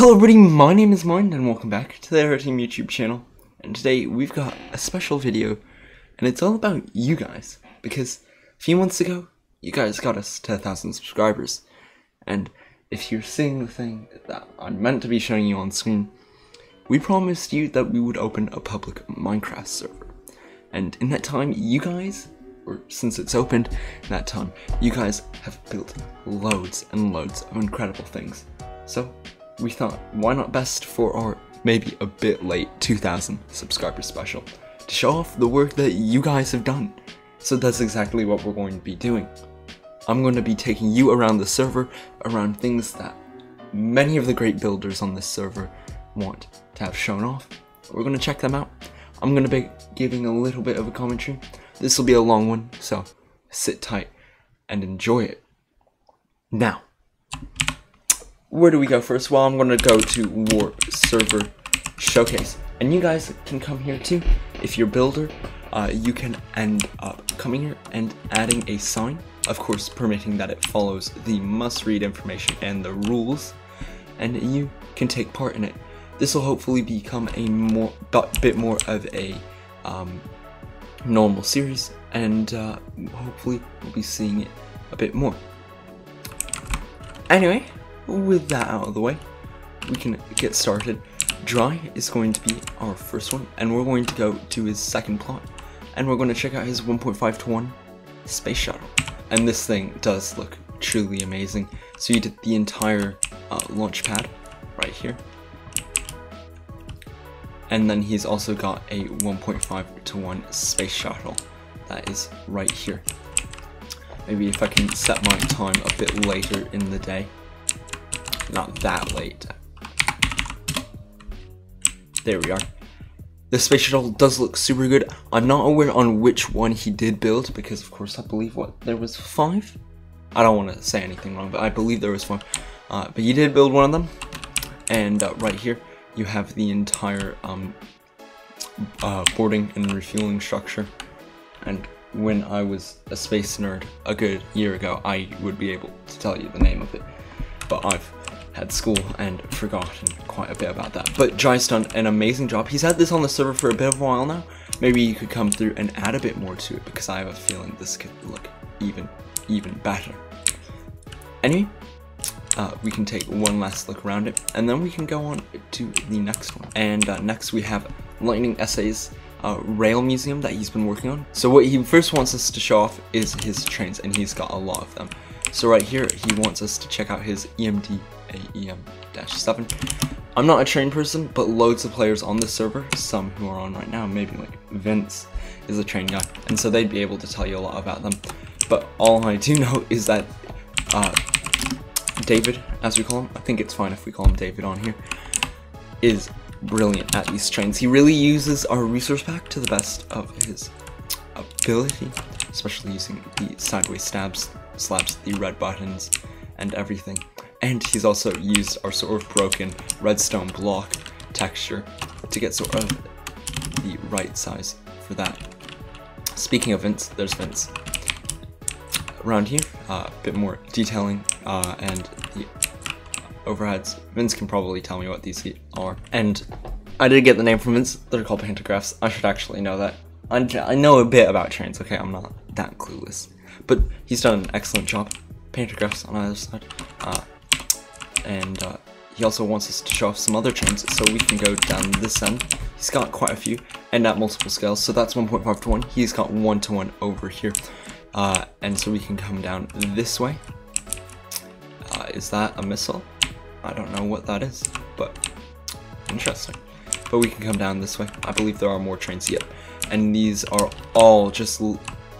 Hello everybody, my name is Mind and welcome back to the Aeroteam YouTube channel. And today we've got a special video and it's all about you guys, because a few months ago you guys got us to 1,000 subscribers. And if you're seeing the thing that I'm meant to be showing you on screen, we promised you that we would open a public Minecraft server. And in that time you guys, or since it's opened in that time, you guys have built loads and loads of incredible things. So we thought, why not best for our maybe a bit late 2,000 subscriber special to show off the work that you guys have done. So that's exactly what we're going to be doing. I'm going to be taking you around the server, around things that many of the great builders on this server want to have shown off. We're going to check them out. I'm going to be giving a little bit of a commentary. This will be a long one, so sit tight and enjoy it. Now, where do we go first? Well, I'm going to go to War Server Showcase. And you guys can come here too. If you're a builder, you can end up coming here and adding a sign. Of course, permitting that it follows the must-read information and the rules. And you can take part in it. This will hopefully become a bit more of a normal series. And hopefully we'll be seeing it a bit more. Anyway, with that out of the way, we can get started. Dry is going to be our first one, and we're going to go to his second plot, and we're going to check out his 1.5:1 space shuttle. And this thing does look truly amazing. So you did the entire launch pad right here, and then he's also got a 1.5:1 space shuttle that is right here. Maybe if I can set my time a bit later in the day. Not that late. There we are. The space shuttle does look super good. I'm not aware on which one he did build, because of course I believe there was 5? I don't want to say anything wrong, but I believe there was 5. But he did build one of them. And right here you have the entire boarding and refueling structure. And when I was a space nerd a good year ago, I would be able to tell you the name of it. But I've had school and forgotten quite a bit about that. But Dry's done an amazing job. He's had this on the server for a bit of a while now. Maybe you could come through and add a bit more to it, because I have a feeling this could look even better. Anyway, we can take one last look around it, and then we can go on to the next one. And next we have Lightning SA's rail museum that he's been working on. So what he first wants us to show off is his trains, and he's got a lot of them. So right here, he wants us to check out his EMD AEM-7. I'm not a train person, but loads of players on this server, some who are on right now, maybe like Vince is a train guy, and so they'd be able to tell you a lot about them. But all I do know is that David, as we call him, I think it's fine if we call him David on here, is brilliant at these trains. He really uses our resource pack to the best of his ability, especially using the sideways slabs, the red buttons, and everything. And he's also used our sort of broken redstone block texture to get sort of the right size for that. Speaking of Vince, there's Vince. Around here, a bit more detailing and the overheads. Vince can probably tell me what these are. And I did get the name from Vince. They're called pantographs. I should actually know that. I know a bit about trains, okay? I'm not that clueless. But he's done an excellent job. Pantographs on either side. And he also wants us to show off some other trains, so we can go down this end. He's got quite a few, and at multiple scales, so that's 1.5:1. He's got 1:1 over here. And so we can come down this way. Is that a missile? I don't know what that is, but interesting. But we can come down this way. I believe there are more trains yet. And these are all just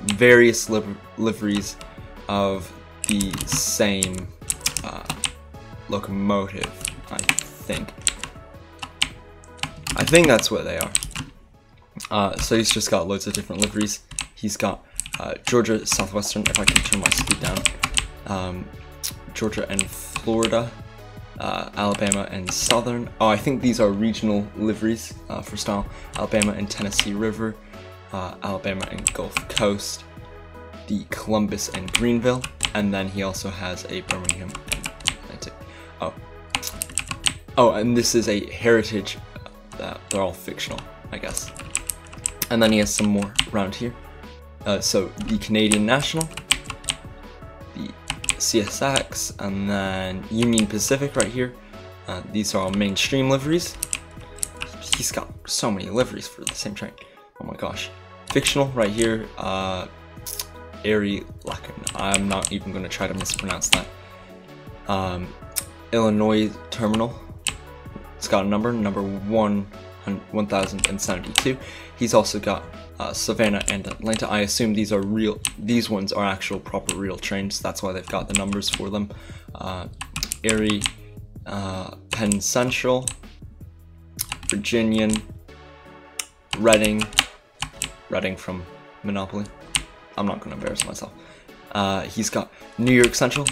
various liveries of the same locomotive, I think. I think that's what they are. So he's just got loads of different liveries. He's got Georgia Southwestern, if I can turn my speed down, Georgia and Florida, Alabama and Southern. Oh, I think these are regional liveries for style. Alabama and Tennessee River, Alabama and Gulf Coast, the Columbus and Greenville, and then he also has a Birmingham and Atlantic. Oh, and this is a heritage. They're all fictional, I guess. And then he has some more around here. So the Canadian National, the CSX, and then Union Pacific right here. These are all mainstream liveries. He's got so many liveries for the same train. Oh my gosh. Fictional right here. AviatorKnight. I'm not even going to try to mispronounce that. Illinois Terminal. It's got a number 1072. He's also got Savannah and Atlanta. I assume these are real. These ones are actual proper real trains. That's why they've got the numbers for them. Erie, Penn Central, Virginian, Reading from Monopoly. I'm not going to embarrass myself. He's got New York Central,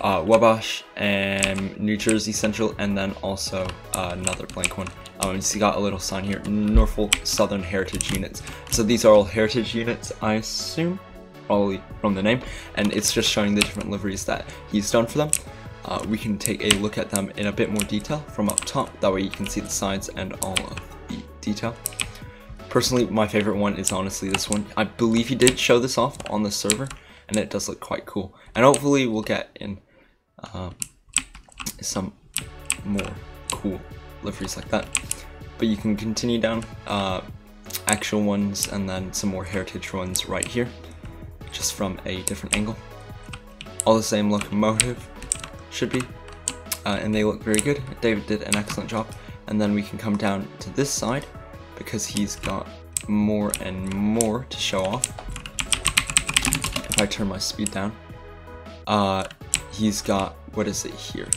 Wabash, and New Jersey Central, and then also another blank one. He's got a little sign here, Norfolk Southern Heritage Units. So these are all heritage units, I assume, probably from the name, and it's just showing the different liveries that he's done for them. We can take a look at them in a bit more detail from up top, that way you can see the sides and all of the detail. Personally, my favorite one is honestly this one. I believe he did show this off on the server, and it does look quite cool. And hopefully we'll get in some more cool liveries like that. But you can continue down actual ones and then some more heritage ones right here, just from a different angle. All the same locomotive, should be, and they look very good. David did an excellent job. And then we can come down to this side, because he's got more and more to show off. If I turn my speed down, he's got, what is it here?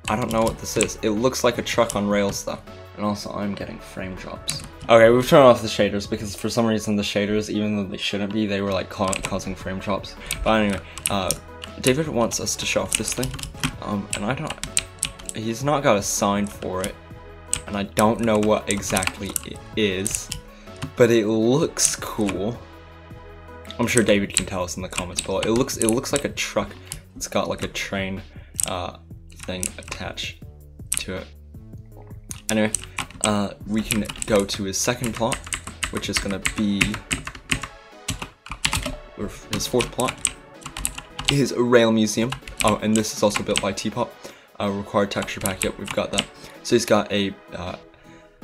I don't know what this is. It looks like a truck on rails though. And also I'm getting frame drops. Okay, we've turned off the shaders because for some reason the shaders, even though they shouldn't be, they were like causing frame drops. But anyway, David wants us to show off this thing. And I don't, he's not got a sign for it. And I don't know what exactly it is, but it looks cool. I'm sure David can tell us in the comments below. It looks like a truck. It's got like a train thing attached to it. Anyway, we can go to his second plot, which is gonna be, or his fourth plot, his rail museum. Oh, and this is also built by Teapot. Required texture pack. Yep, we've got that. So he's got a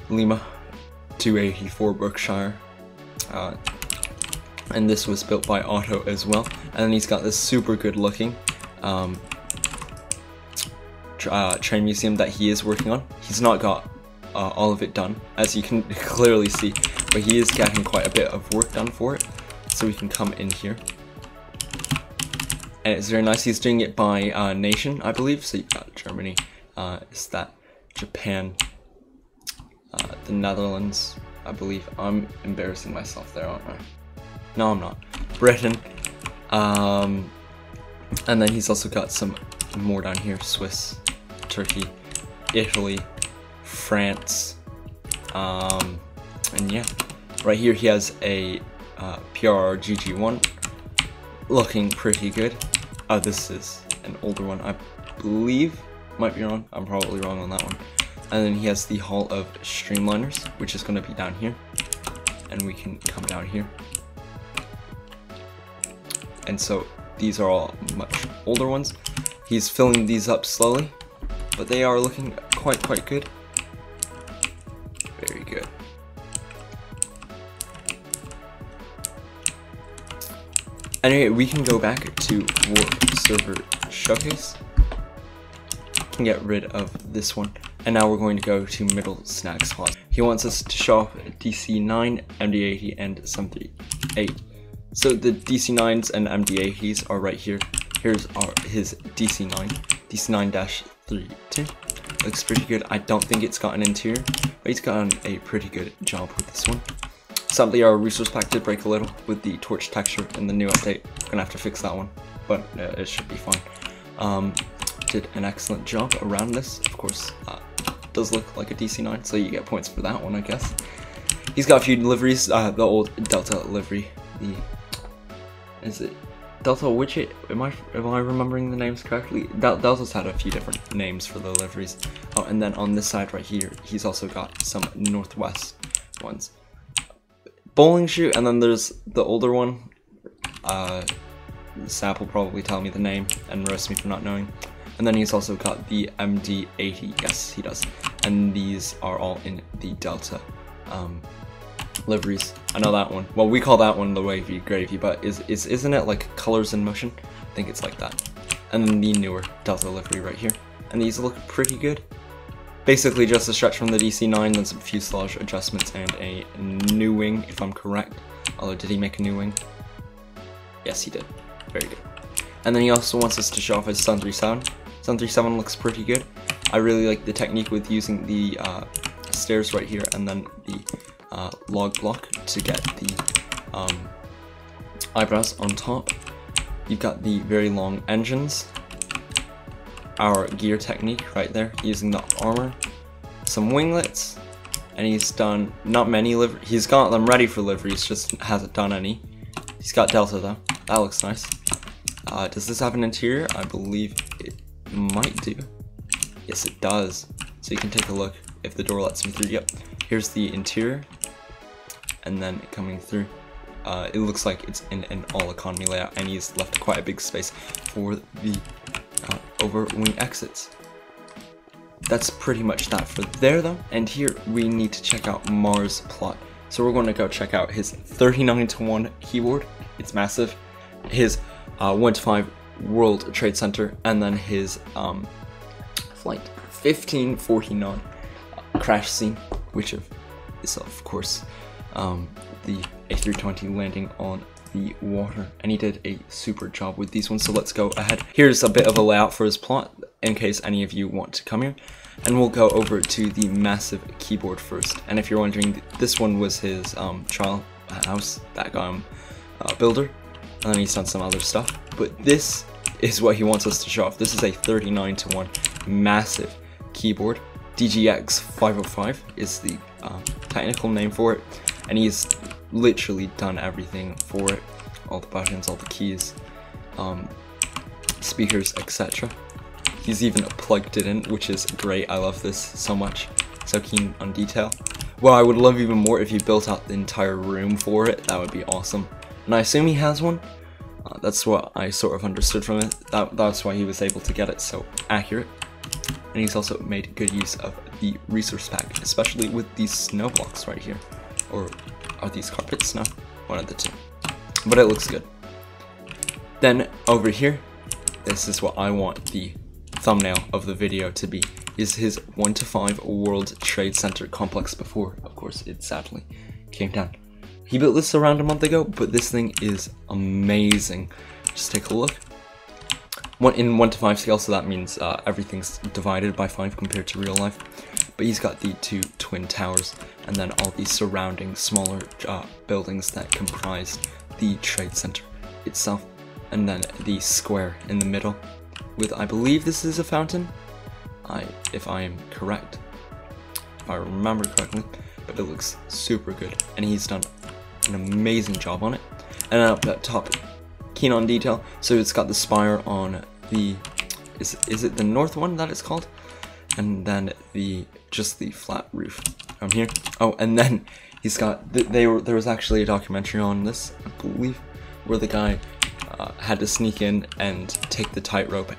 Lima 284 Berkshire, and this was built by Auto as well. And then he's got this super good looking train museum that he is working on. He's not got all of it done, as you can clearly see, but he is getting quite a bit of work done for it. So we can come in here. And it's very nice. He's doing it by nation, I believe. So you've got Germany, is that Japan, the Netherlands, I believe. I'm embarrassing myself there, aren't I? No, I'm not. Britain, and then he's also got some more down here: Swiss, Turkey, Italy, France, and yeah. Right here he has a PRR GG1, looking pretty good. This is an older one, I believe. Might be wrong. I'm probably wrong on that one. And then he has the Hall of Streamliners, which is going to be down here. And we can come down here. And so these are all much older ones. He's filling these up slowly, but they are looking quite good. Very good. Anyway, we can go back to Warp Server Showcase. Can get rid of this one, and now we're going to go to middle snag spot. He wants us to show off DC9, MD80, and some 38. So the DC9s and MD80s are right here. Here's his DC9, DC9-32. Looks pretty good. I don't think it's got an interior, but he's gotten a pretty good job with this one. Sadly, our resource pack did break a little with the torch texture in the new update. Gonna have to fix that one, but it should be fine. Did an excellent job around this. Of course, does look like a DC9, so you get points for that one, I guess. He's got a few liveries. The old Delta livery. Is it Delta Widget, am I remembering the names correctly? Delta's had a few different names for the liveries. Oh, and then on this side right here, he's also got some Northwest ones. Bowling shoe, and then there's the older one. Sap will probably tell me the name and roast me for not knowing. And then he's also got the MD80, yes he does. And these are all in the Delta liveries. I know that one. Well, we call that one the wavy gravy, but isn't it like colors in motion? I think it's like that. And then the newer Delta livery right here. And these look pretty good. Basically just a stretch from the DC-9, then some fuselage adjustments and a new wing, if I'm correct. Although, did he make a new wing? Yes, he did. Very good. And then he also wants us to show off his Sun 37. Sun 37 looks pretty good. I really like the technique with using the stairs right here and then the log block to get the eyebrows on top. You've got the very long engines. Our gear technique right there, using the armor, some winglets, and he's done not many liveries. He's got them ready for liveries, just hasn't done any. He's got Delta though. That looks nice. Does this have an interior? I believe it might do. Yes, it does. So you can take a look if the door lets me through. Yep. Here's the interior, and then coming through. It looks like it's in an all economy layout, and he's left quite a big space for the over wing exits. That's pretty much that for there though, and here we need to check out Mars plot. So we're going to go check out his 39:1 keyboard, it's massive, his 1-5 World Trade Center, and then his flight 1549 crash scene, which is of course the A320 landing on the water, and he did a super job with these ones. So let's go ahead. Here's a bit of a layout for his plot in case any of you want to come here, and we'll go over to the massive keyboard first. And if you're wondering, this one was his trial house that got him builder, and then he's done some other stuff, but this is what he wants us to show off. This is a 39:1 massive keyboard. DGX 505 is the technical name for it, and he's literally done everything for it, all the buttons, all the keys, speakers, etc. He's even plugged it in, which is great. I love this so much, so keen on detail. Well, I would love even more if he built out the entire room for it. That would be awesome, and I assume he has one. That's what I sort of understood from it. That's why he was able to get it so accurate. And he's also made good use of the resource pack, especially with these snow blocks right here. Or are these carpets? No, one of the two. But it looks good. Then over here, this is what I want the thumbnail of the video to be, is his 1-5 World Trade Center complex before, of course, it sadly came down. He built this around a month ago, but this thing is amazing. Just take a look. In 1-5 scale, so that means everything's divided by 5 compared to real life. But he's got the 2 twin towers, and then all these surrounding smaller buildings that comprise the trade center itself, and then the square in the middle with, I believe this is a fountain, if I am correct, if I remember correctly, but it looks super good, and he's done an amazing job on it. And up at top, keen on detail, so it's got the spire on the, is it the north one that it's called? And then just the flat roof from here. Oh, and then he's got, there was actually a documentary on this, I believe, where the guy had to sneak in and take the tightrope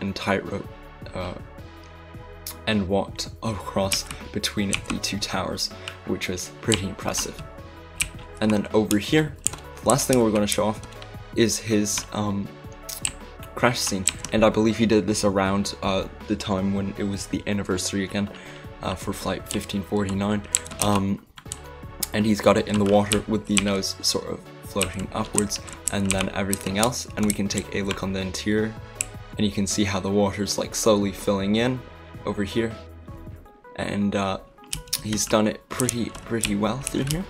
and walked across between the 2 towers, which was pretty impressive. And then over here, the last thing we're going to show off is his crash scene, and I believe he did this around the time when it was the anniversary again for flight 1549, and he's got it in the water with the nose sort of floating upwards, and then everything else. And we can take a look on the interior, and you can see how the water's like slowly filling in over here, and he's done it pretty well through here.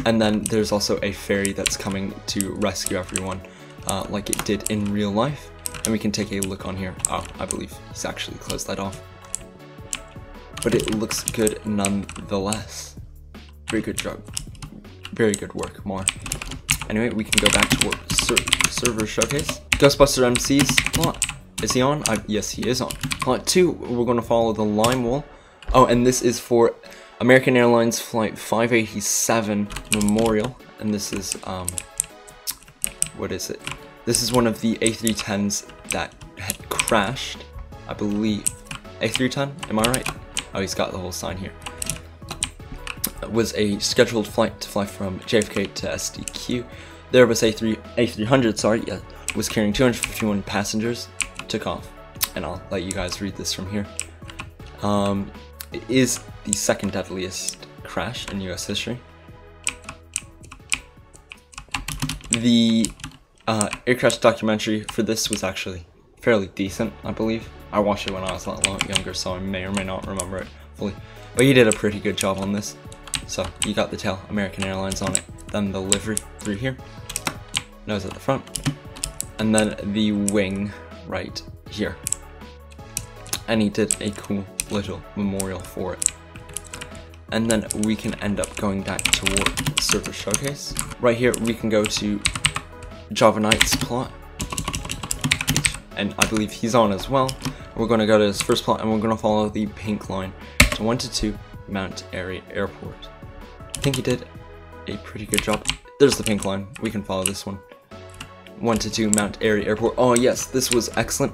And then there's also a ferry that's coming to rescue everyone, like it did in real life. And we can take a look on here. Oh, I believe he's actually closed that off. But it looks good nonetheless. Very good job. Very good work, Mar. Anyway, we can go back to work. Server Showcase. Ghostbuster MC's plot. Is he on? Yes, he is on. Plot 2, we're going to follow the line wall. Oh, and this is for American Airlines Flight 587 Memorial. And this is, what is it? This is one of the A310s that had crashed, I believe. A310, am I right? Oh, he's got the whole sign here. It was a scheduled flight to fly from JFK to SDQ. The Airbus A300, sorry, yeah, was carrying 251 passengers, took off. And I'll let you guys read this from here. It is the second deadliest crash in US history. The air crash documentary for this was actually fairly decent, I believe. I watched it when I was a lot younger, so I may or may not remember it fully. But he did a pretty good job on this. So you got the tail, American Airlines on it. Then the livery through here, nose at the front, and then the wing right here. And he did a cool little memorial for it. And then we can end up going back toward Server Showcase. Right here we can go to AviatorKnight's plot, and I believe he's on as well. We're going to go to his first plot, and we're going to follow the pink line to 1 to 2 Mount Airy Airport. I think he did a pretty good job. There's the pink line. We can follow this one. 1 to 2 Mount Airy Airport. Oh yes, this was excellent.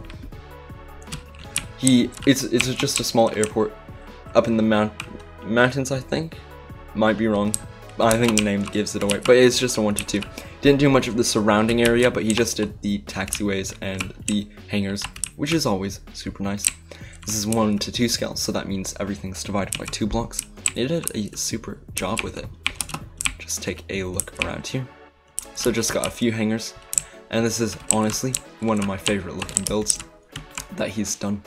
It's just a small airport up in the mountains, I think. Might be wrong. I think the name gives it away, but it's just a 1 to 2. Didn't do much of the surrounding area, but he just did the taxiways and the hangars, which is always super nice. This is 1 to 2 scale, so that means everything's divided by 2 blocks. He did a super job with it. Just take a look around here. So just got a few hangars, and this is honestly one of my favorite looking builds that he's done.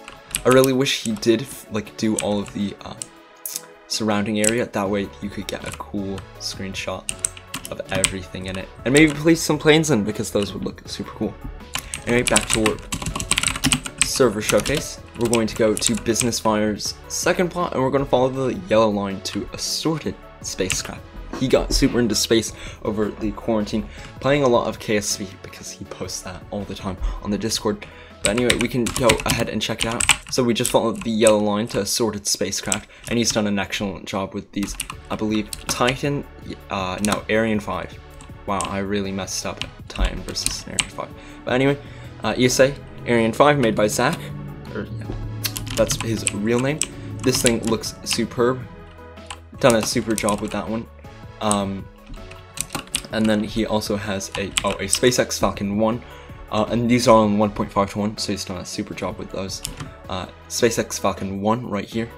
I really wish he did like do all of the surrounding area, that way you could get a cool screenshot of everything in it, and maybe place some planes in, because those would look super cool. Anyway, back to work. Server Showcase. We're going to go to Business Fire's second plot, and we're going to follow the yellow line to assorted spacecraft. He got super into space over the quarantine, playing a lot of KSV because he posts that all the time on the Discord. But anyway, we can go ahead and check it out. So we just followed the yellow line to assorted spacecraft, and he's done an excellent job with these. I believe Titan, no, Ariane 5. Wow, I really messed up Titan versus Ariane 5. But anyway, ESA, Ariane 5, made by Zach. Yeah, that's his real name. This thing looks superb. Done a super job with that one. And then he also has a SpaceX Falcon 1. And these are on 1.5 to 1, so he's done a super job with those. SpaceX Falcon 1 right here,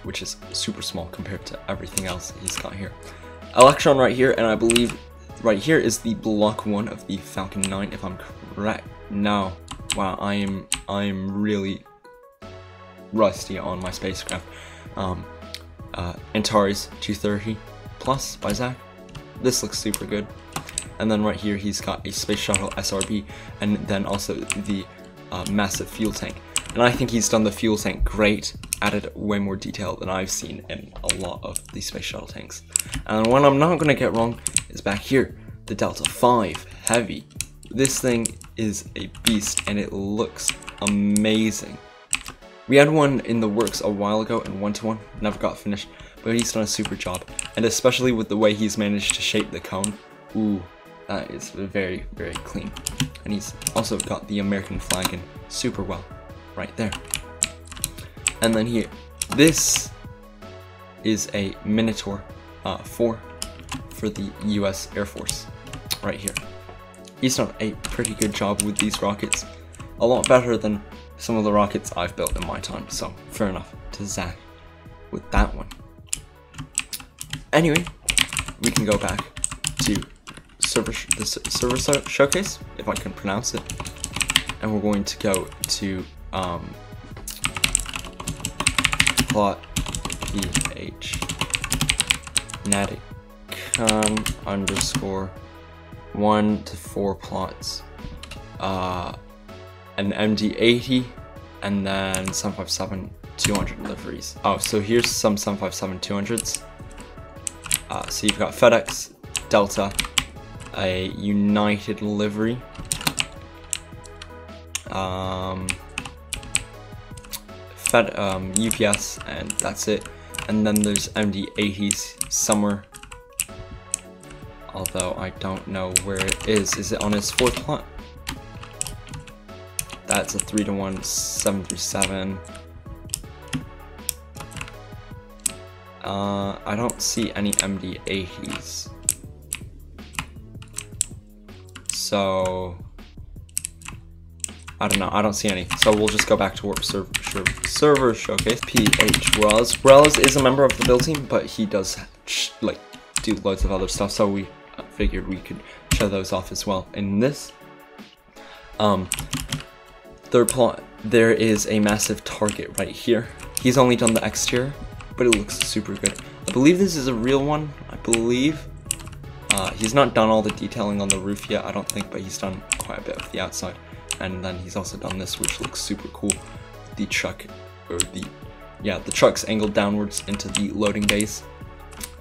which is super small compared to everything else he's got here. Electron right here, and I believe right here is the Block 1 of the Falcon 9, if I'm correct. No, wow, I am really rusty on my spacecraft. Antares 230 Plus by Zach. This looks super good. And then right here he's got a Space Shuttle SRB, and then also the massive fuel tank. And I think he's done the fuel tank great, added way more detail than I've seen in a lot of the Space Shuttle tanks. And one I'm not going to get wrong is back here, the Delta 5 Heavy. This thing is a beast, and it looks amazing. We had one in the works a while ago in 1-to-1, never got finished, but he's done a super job. And especially with the way he's managed to shape the cone, ooh, that is very, very clean. And he's also got the American flag in super well, right there. And then here, this is a Minotaur 4 for the US Air Force, right here. He's done a pretty good job with these rockets, a lot better than some of the rockets I've built in my time, so fair enough to Zach with that one. Anyway, we can go back to the Server Showcase, if I can pronounce it, and we're going to go to plot PH Naticon underscore 1 to 4 plots, an MD80, and then 757-200 liveries. Oh, so here's some 757-200s. So you've got FedEx, Delta, a United livery. UPS, and that's it. And then there's MD80s somewhere, although I don't know where it is. Is it on his 4th plot? That's a 3-to-1 737. I don't see any MD80s, so I don't know. I don't see any. So we'll just go back to Warp Server Showcase. PH Wells is a member of the build team, but he does like do loads of other stuff. So we figured we could show those off as well. In this 3rd plot, there is a massive target right here. He's only done the exterior, but it looks super good. I believe this is a real one. I believe he's not done all the detailing on the roof yet, I don't think, but he's done quite a bit of the outside. And then he's also done this, which looks super cool. The truck, or the truck's angled downwards into the loading bays,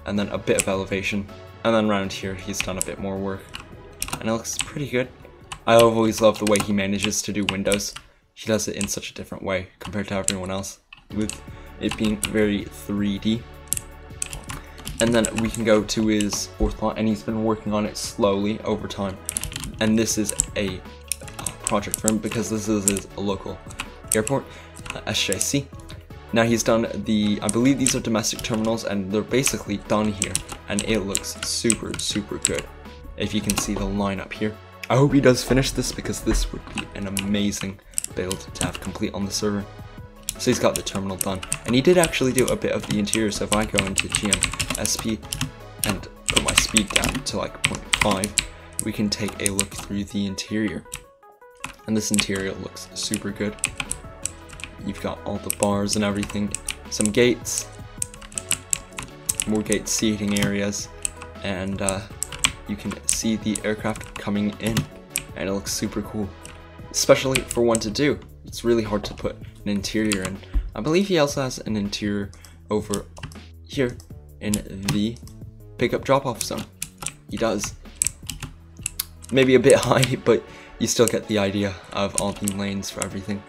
and then a bit of elevation. And then around here, he's done a bit more work, and it looks pretty good. I always love the way he manages to do windows. He does it in such a different way compared to everyone else, with it being very 3D. And then we can go to his 4th plot, and he's been working on it slowly over time. And this is a project for him because this is his local airport, SJC. Now he's done I believe these are domestic terminals, and they're basically done here, and it looks super, super good. If you can see the lineup here. I hope he does finish this, because this would be an amazing build to have complete on the server. So he's got the terminal done, and he did actually do a bit of the interior. So if I go into GMSP and put my speed down to like 0.5, we can take a look through the interior. And this interior looks super good. You've got all the bars and everything, some gates, more gate seating areas, and you can see the aircraft coming in, and it looks super cool, especially for one to do. It's really hard to put an interior in. I believe he also has an interior over here in the pickup drop-off zone. He does. Maybe a bit high, but you still get the idea of all the lanes for everything.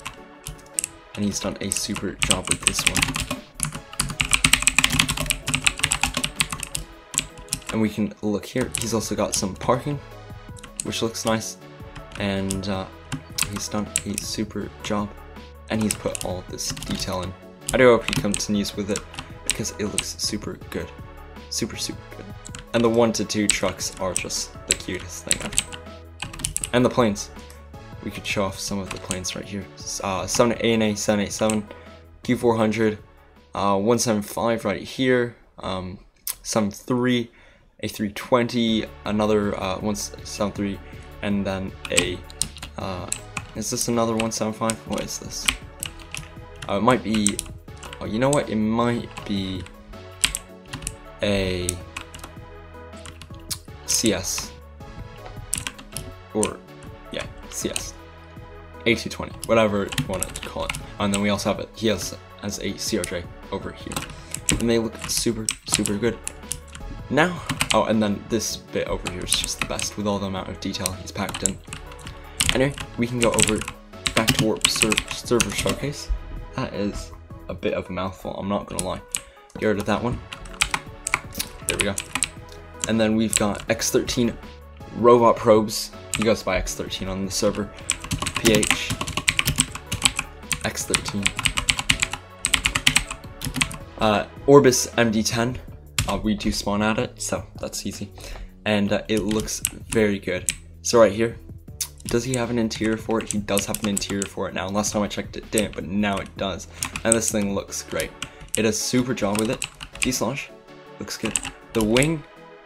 And he's done a super job with this one. And we can look here. He's also got some parking, which looks nice. And he's done a super job. And he's put all this detail in. I do hope he continues with it, because it looks super good. Super, super good. And the 1 to 2 trucks are just the cutest thing ever. And the planes. We could show off some of the planes right here. ANA 787, Q400, 175 right here, some 3, a 320, another 173, and then a, is this another 175? What is this? It might be, oh, you know what? It might be a CS. Or, yeah, CS. A220, whatever you want to call it. And then we also have it, he has as a CRJ over here. And they look super, super good. Now, oh, and then this bit over here is just the best with all the amount of detail he's packed in. Anyway, we can go over back to Warp Server Showcase. That is a bit of a mouthful, I'm not gonna lie. Get rid of that one. There we go. And then we've got X13 robot probes. He goes by X13 on the server. PH X13. Orbis MD10. We do spawn at it, so that's easy. And it looks very good. So right here, does he have an interior for it? He does have an interior for it now. Last time I checked it didn't, but now it does. And this thing looks great. It does super job with it. Fuselage looks good. The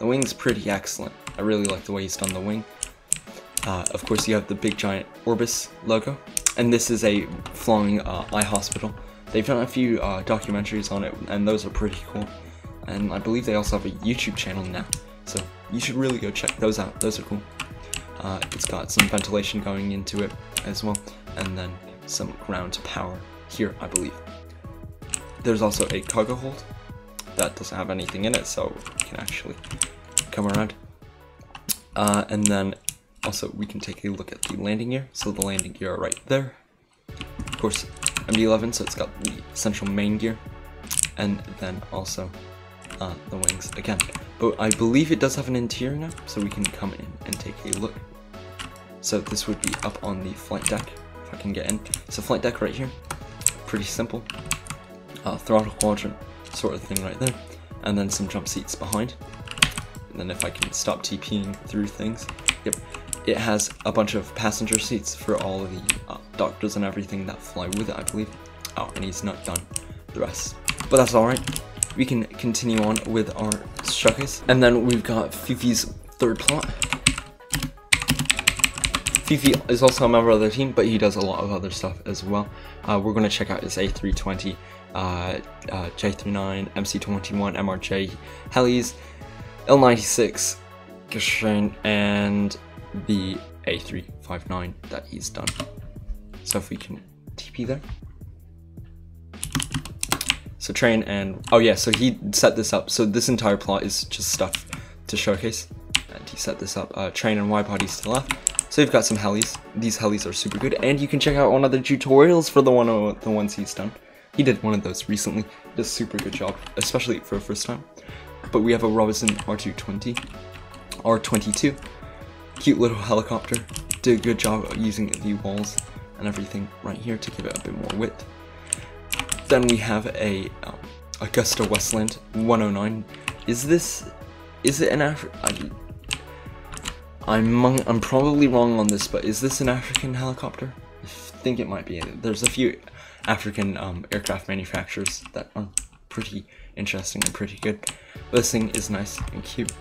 wing's pretty excellent. I really like the way he's done the wing. Of course, you have the big giant Orbis logo, and this is a flying eye hospital. They've done a few documentaries on it, and those are pretty cool. And I believe they also have a YouTube channel now, so you should really go check those out. Those are cool. It's got some ventilation going into it as well, and then some ground power here, I believe. There's also a cargo hold that doesn't have anything in it, so you can actually come around. And then also we can take a look at the landing gear. So the landing gear are right there. Of course, MD-11, so it's got the central main gear. And then also the wings again. But I believe it does have an interior now, so we can come in and take a look. So this would be up on the flight deck, if I can get in. So flight deck right here, pretty simple. Throttle quadrant sort of thing right there. And then some jump seats behind. And then if I can stop TPing through things, yep. It has a bunch of passenger seats for all of the doctors and everything that fly with it, I believe. Oh, and he's not done the rest. But that's alright. We can continue on with our showcase. And then we've got Fifi's third plot. Fifi is also a member of the team, but he does a lot of other stuff as well. We're going to check out his A320, J39, MC21, MRJ, Helis, L96, Gashane, and the A359 that he's done. So if we can TP there. So train and, oh yeah, so he set this up. So this entire plot is just stuff to showcase. And he set this up, train and wide bodies to the left. So we've got some helis. These helis are super good. And you can check out one of the tutorials for the ones he's done. He did one of those recently. Did a super good job, especially for a first time. But we have a Robinson R220, R22. Cute little helicopter. Did a good job is the walls and everything right here to give it a bit more width. Then we have a Augusta Westland 109. Is it an I'm probably wrong on this, but is this an African helicopter? I think it might be. There's a few African aircraft manufacturers that are pretty interesting and pretty good. But this thing is nice and cute.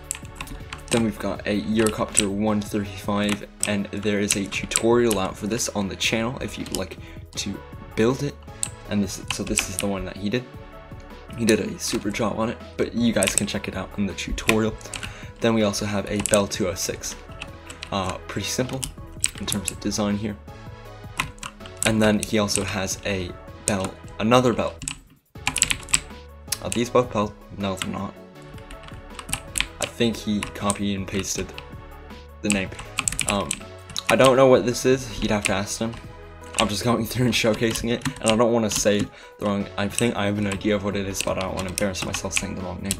Then we've got a Eurocopter 135, and there is a tutorial out for this on the channel if you'd like to build it. And this is the one that he did. He did a super job on it, but you guys can check it out in the tutorial. Then we also have a Bell 206. Pretty simple in terms of design here. And then he also has a Bell, another Bell. Are these both Bell? No, they're not. I think he copied and pasted the name. I don't know what this is. You'd have to ask him. I'm just going through and showcasing it, and I don't want to say the wrong. I think I have an idea of what it is, but I don't want to embarrass myself saying the wrong name.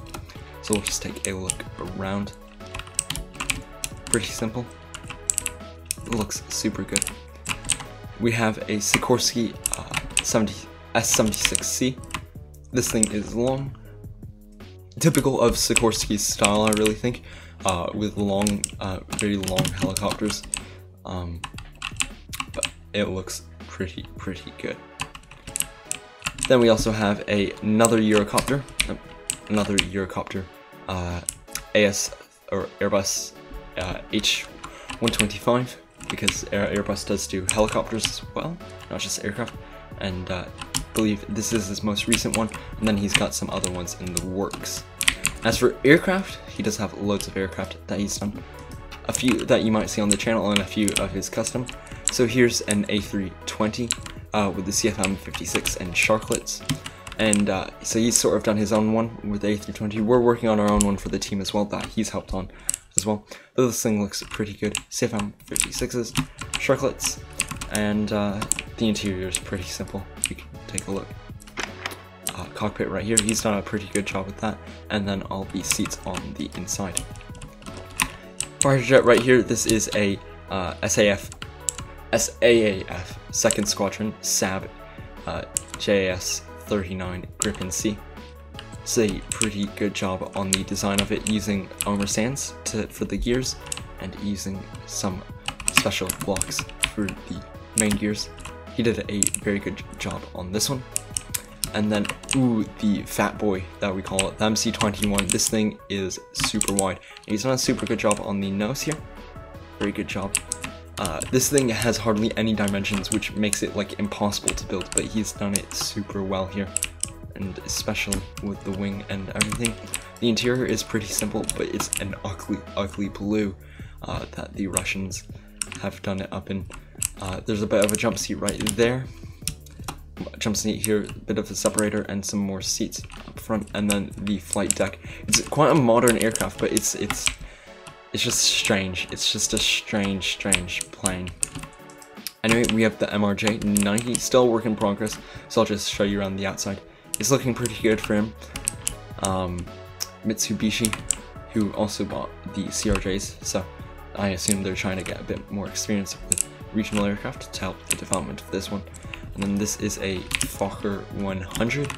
So we'll just take a look around. Pretty simple. It looks super good. We have a Sikorsky S76C. This thing is long. Typical of Sikorsky's style, I really think, with long, very long helicopters. But it looks pretty good. Then we also have another Eurocopter, AS or Airbus H125, because Airbus does do helicopters as well, not just aircraft. And I believe this is his most recent one, and then he's got some other ones in the works. As for aircraft, he does have loads of aircraft that he's done. A few that you might see on the channel and a few of his custom. So here's an A320 with the CFM56 and sharklets. And so he's sort of done his own one with the A320. We're working on our own one for the team as well that he's helped on as well. But this thing looks pretty good. CFM56s, sharklets, and the interior is pretty simple. You can take a look. Cockpit right here, he's done a pretty good job with that. And then all the seats on the inside. Fighter jet right here, this is a SAAF 2nd Squadron SAB JAS 39 Gripen C. It's a pretty good job on the design of it, using armor sands for the gears and using some special blocks for the main gears. He did a very good job on this one. And then, ooh, the fat boy that we call it, the MC21. This thing is super wide. He's done a super good job on the nose here. Very good job. This thing has hardly any dimensions, which makes it like impossible to build, but he's done it super well here, and especially with the wing and everything. The interior is pretty simple, but it's an ugly blue that the Russians have done it up in. There's a bit of a jump seat right there. Jump seat here, a bit of a separator, and some more seats up front, and then the flight deck. It's quite a modern aircraft, but it's it's just strange. It's just a strange plane. Anyway, we have the MRJ-90, still work in progress, so I'll just show you around the outside. It's looking pretty good for him. Mitsubishi, who also bought the CRJs, so I assume they're trying to get a bit more experience with regional aircraft to help the development of this one. And then this is a Fokker 100.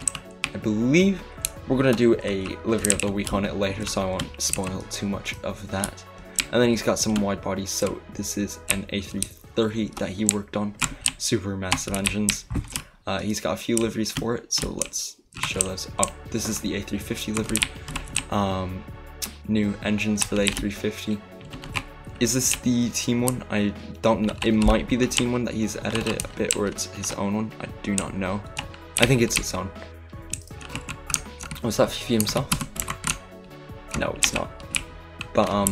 I believe we're going to do a livery of the week on it later, so I won't spoil too much of that. And then he's got some wide bodies, so this is an A330 that he worked on. Super massive engines. He's got a few liveries for it, so let's show those. Oh, this is the A350 livery. New engines for the A350. Is this the team one? I don't know. It might be the team one that he's edited a bit, or it's his own one. I do not know. I think it's his own. Was that Fifi himself? No, it's not. But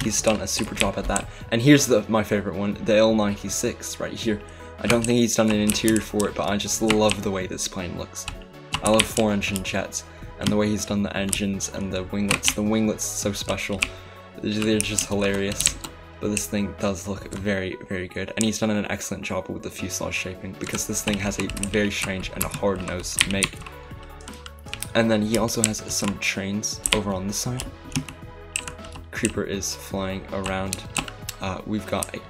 he's done a super job at that. And here's my favorite one, the L96 right here. I don't think he's done an interior for it, but I just love the way this plane looks. I love 4-engine jets, and the way he's done the engines and the winglets. The winglets so special. They're just hilarious. But this thing does look very, very good. And he's done an excellent job with the fuselage shaping, because this thing has a very strange and a hard nose to make. And then he also has some trains over on this side. Creeper is flying around. We've got a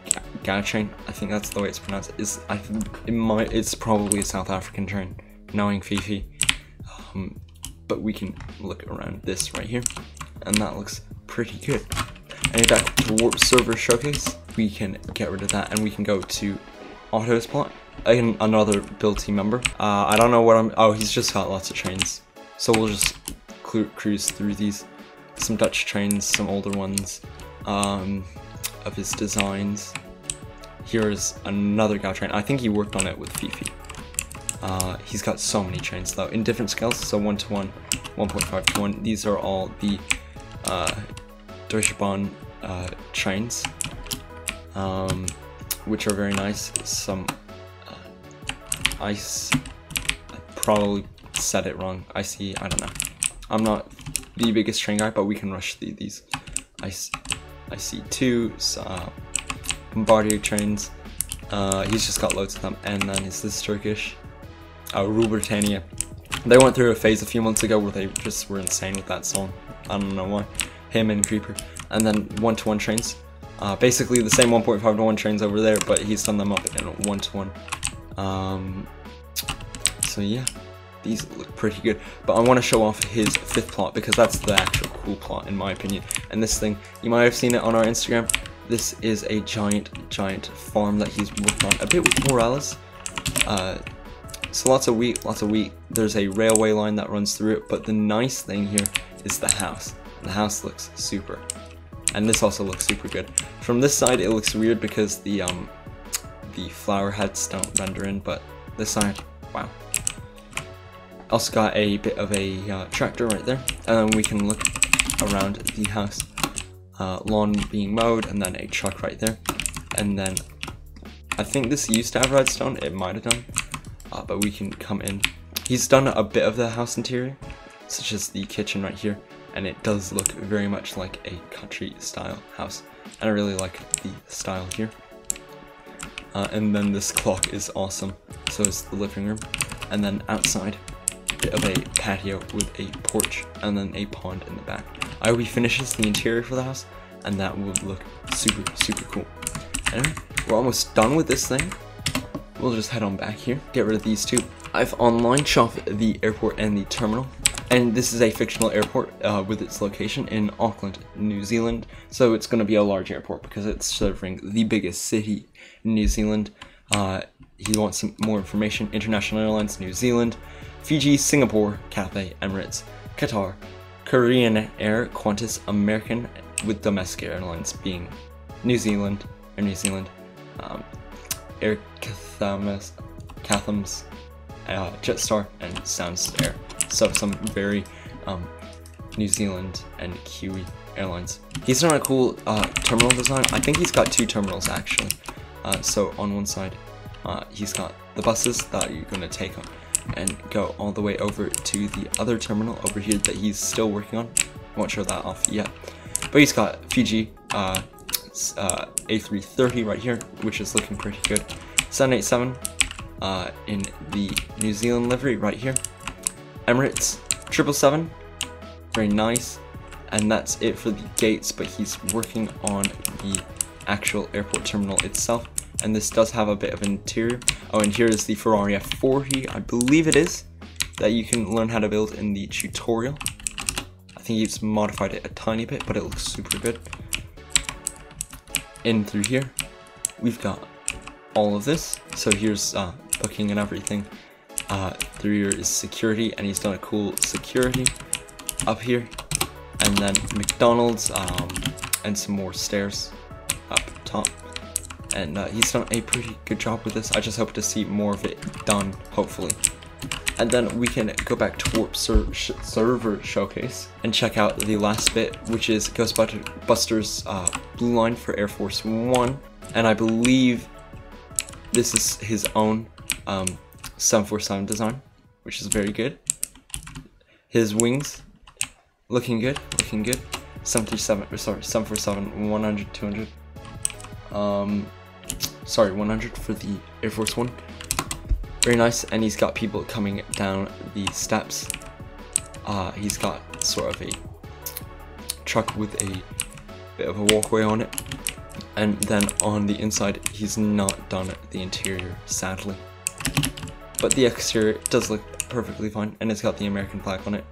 GA train. I think that's the way it's pronounced. It's probably a South African train, knowing Fifi. But we can look around this right here, and that looks pretty good. And back to Warp Server Showcase, we can get rid of that, and we can go to Autospot. Another build team member. I don't know what oh, he's just got lots of trains. So we'll just cruise through these. Some Dutch trains, some older ones of his designs. Here's another GA train. I think he worked on it with Fifi. He's got so many trains though, in different scales, so 1:1, 1.5:1. These are all the Deutsche Bahn trains, which are very nice. Some ice, I probably said it wrong. I don't know. I'm not the biggest train guy, but we can rush these. I see two Bombardier trains. He's just got loads of them. And then is this Turkish? Rubertania. They went through a phase a few months ago where they just were insane with that song. I don't know why. Him and Creeper. And then 1:1 trains. Basically the same 1.5:1 trains over there, but he's done them up in 1:1. So yeah, these look pretty good. But I want to show off his 5th plot, because that's the actual cool plot in my opinion. And this thing, you might have seen it on our Instagram. This is a giant farm that he's worked on, a bit with Morales. So lots of wheat. There's a railway line that runs through it, but the nice thing here is the house. The house looks super. And this also looks super good. From this side it looks weird because the flower heads don't render in, but this side, wow. Also got a bit of a tractor right there, and then we can look around the house. Lawn being mowed, and then a truck right there. And then I think this used to have redstone, it might have done, but we can come in. He's done a bit of the house interior, such as the kitchen right here, and it does look very much like a country style house, and I really like the style here. And then this clock is awesome, so is the living room. And then outside, a bit of a patio with a porch, and then a pond in the back. I hope he finishes the interior for the house, and that would look super cool. Anyway, we're almost done with this thing. We'll just head on back here, get rid of these two. I've online shopped the airport and the terminal, and this is a fictional airport with its location in Auckland, New Zealand. So it's going to be a large airport because it's serving the biggest city in New Zealand. He wants some more information. International Airlines, New Zealand, Fiji, Singapore, Cathay, Emirates, Qatar, Korean Air, Qantas, American, with domestic airlines being New Zealand, Air Cathams, Jetstar, and Soundsair. So some very New Zealand and Kiwi airlines. He's done a cool terminal design. I think he's got 2 terminals actually. So on one side, he's got the buses that you're going to take on and go all the way over to the other terminal over here that he's still working on. Won't show that off yet. But he's got Fiji A330 right here, which is looking pretty good. 787 in the New Zealand livery right here. Emirates 777, very nice. And that's it for the gates, but he's working on the actual airport terminal itself. And this does have a bit of an interior. Oh, and here is the Ferrari F40, I believe it is, that you can learn how to build in the tutorial. I think he's modified it a tiny bit, but it looks super good. In through here, we've got all of this. So here's booking and everything. Through here is security, and he's done a cool security up here. And then McDonald's, and some more stairs up top. And he's done a pretty good job with this. I just hope to see more of it done, hopefully. And then we can go back to Warp Server Showcase and check out the last bit, which is Ghostbusters Blue Line for Air Force One. And I believe this is his own 747 design, which is very good. His wings, looking good, looking good. 747, 100, 200. 100 for the Air Force One. Very nice, and he's got people coming down the steps. He's got sort of a truck with a bit of a walkway on it. And then on the inside, he's not done the interior, sadly. But the exterior does look perfectly fine, and it's got the American flag on it.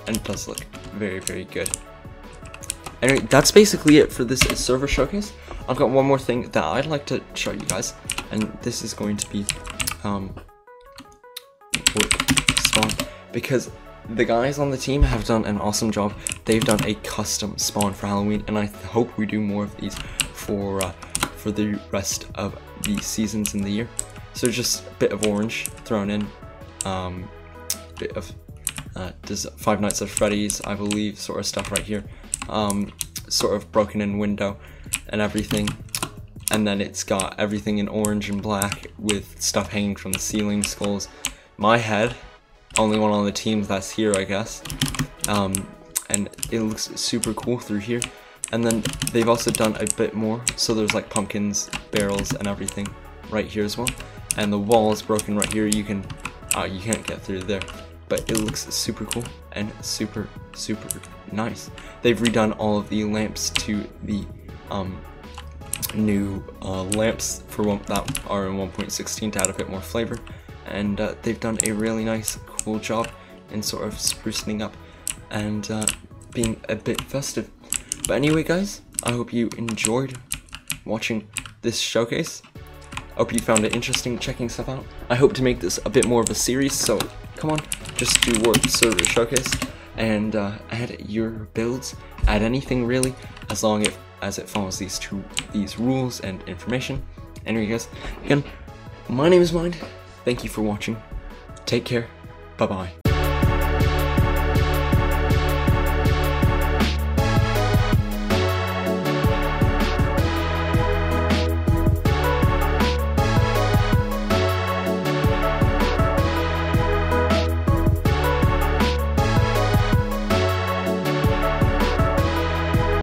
And it does look very, very good. Anyway, that's basically it for this server showcase. I've got one more thing that I'd like to show you guys, and this is going to be spawn, because the guys on the team have done an awesome job. They've done a custom spawn for Halloween, and I hope we do more of these for the rest of the seasons in the year. So just a bit of orange thrown in, bit of Five Nights at Freddy's, I believe, sort of stuff right here. Sort of broken in window and everything, and then it's got everything in orange and black with stuff hanging from the ceiling, skulls, my head, only one on the team that's here, I guess, and it looks super cool through here. And then they've also done a bit more, so there's like pumpkins, barrels, and everything right here as well. And the wall is broken right here. You can't get through there, but it looks super cool and super nice. They've redone all of the lamps to the new lamps for that are in 1.16 to add a bit more flavor, and they've done a really nice, cool job in sort of sprucing up and being a bit festive. But anyway, guys, I hope you enjoyed watching this showcase. I hope you found it interesting checking stuff out. I hope to make this a bit more of a series, so come on, just do Warp Server Showcase and add your builds, add anything really, as long as it follows these rules and information. Anyway, guys, again, my name is Mind. Thank you for watching. Take care. Bye bye.